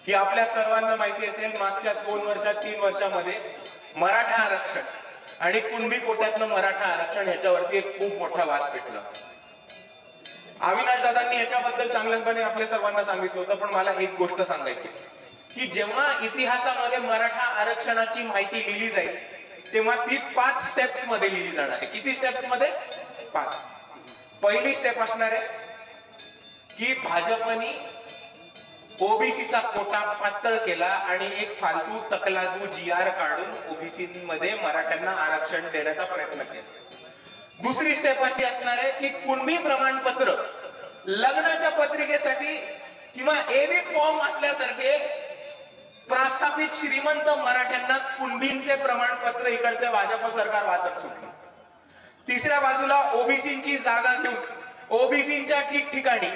की आपल्या सर्वांना माहिती असेल मागच्या 2 वर्षात 3 वर्षामध्ये मराठा आरक्षण आणि कुणबी कोट्यातलं मराठा आरक्षण याच्यावरती एक खूप मोठा वाद पेटला। अविनाश दादांनी याच्याबद्दल चांगल्यापणे आपल्या सर्वांना सांगितलं होतं, पण मला एक गोष्ट सांगायची की जेव्हा इतिहासामध्ये मराठा आरक्षणाची माहिती लिहिली जाईल तेव्हा ती 5 स्टेप्स मध्ये लिहिली जाणार आहे। किती स्टेप्स मध्ये? 5। पहिली स्टेप असणार आहे की भाजपने ओबीसीचा कोटा पातळ केला आणि एक फालतू तकलादू जीआर काढून ओबीसी मध्ये मराठ्यांना आरक्षण देण्याचा प्रयत्न केला। दुसरी स्टेप अशी असणार आहे की कुणबी प्रमाणपत्र लग्नाच्या पत्रिकेसाठी किंवा एवी फॉर्म असल्यासारखे प्रस्थापित श्रीमंत मराठ्यांना कुणबींचे प्रमाणपत्र इकडचे भाजप सरकार वाटप सुटलं। तिसऱ्या बाजूला ओबीसींची जागा घेऊन ओबीसींच्या ठिकठिकाणी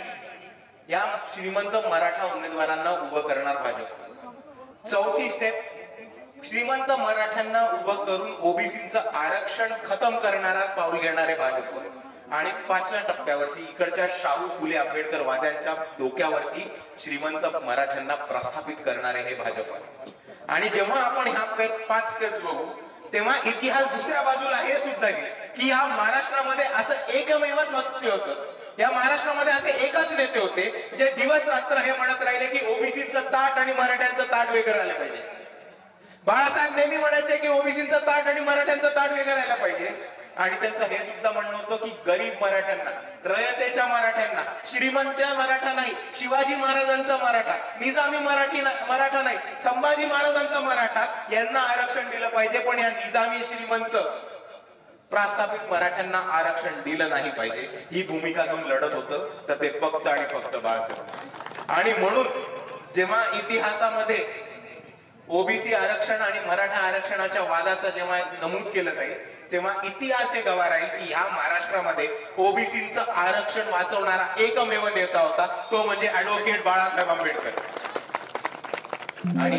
या श्रीमंत मराठा उमेदवारांना उभं करणार भाजप। चौथी स्टेप श्रीमंत मराठ्यांना उभं करून ओबीसींचं आरक्षण खतम करणारा पाऊल घेणारे भाजप। आणि 5व्या टप्प्यावरती इकडच्या शाहू फुले आंबेडकर वाद्यांच्या डोक्यावरती श्रीमंत मराठ्यांना प्रस्थापित करणारे हे भाजप आहे। आणि जेव्हा आपण ह्या 5 स्टेप्स बघू तेव्हा इतिहास दुसऱ्या बाजूला हे सुद्धा की या महाराष्ट्रामध्ये असं एकमेवच व्यक्ती होतं, या महाराष्ट्रामध्ये असे एकच नेते होते जे दिवस रात्र हे म्हणत राहिले की ओबीसीचं ताट आणि मराठ्यांचं ताट वेगळं राहिलं पाहिजे। बाळासाहेब नेहमी म्हणायचे की ओबीसीचं ताट आणि मराठ्यांचं ताट वेगळं राहिलं पाहिजे। आणि त्यांचं हे सुद्धा म्हणणं होतं की गरीब मराठ्यांना, रयतेच्या मराठ्यांना, श्रीमंत मराठा नाही, शिवाजी महाराजांचा मराठा, निजामी मराठा नाही, संभाजी महाराजांचा मराठा यांना आरक्षण दिलं पाहिजे। पण या निजामी श्रीमंत प्रस्थापित मराठ्यांना आरक्षण दिलं नाही पाहिजे ही भूमिका घेऊन लढत होतं तर ते फक्त आणि फक्त बाळासाहेब। आणि म्हणून जेव्हा इतिहासामध्ये ओबीसी आरक्षण आणि मराठा आरक्षणाच्या वादाचं जेव्हा नमूद केलं जाईल तेव्हा इतिहास हे गवार आहे की या महाराष्ट्रामध्ये ओबीसीचं आरक्षण वाचवणारा एकमेव नेता होता तो म्हणजे ऍडव्होकेट बाळासाहेब आंबेडकर। आणि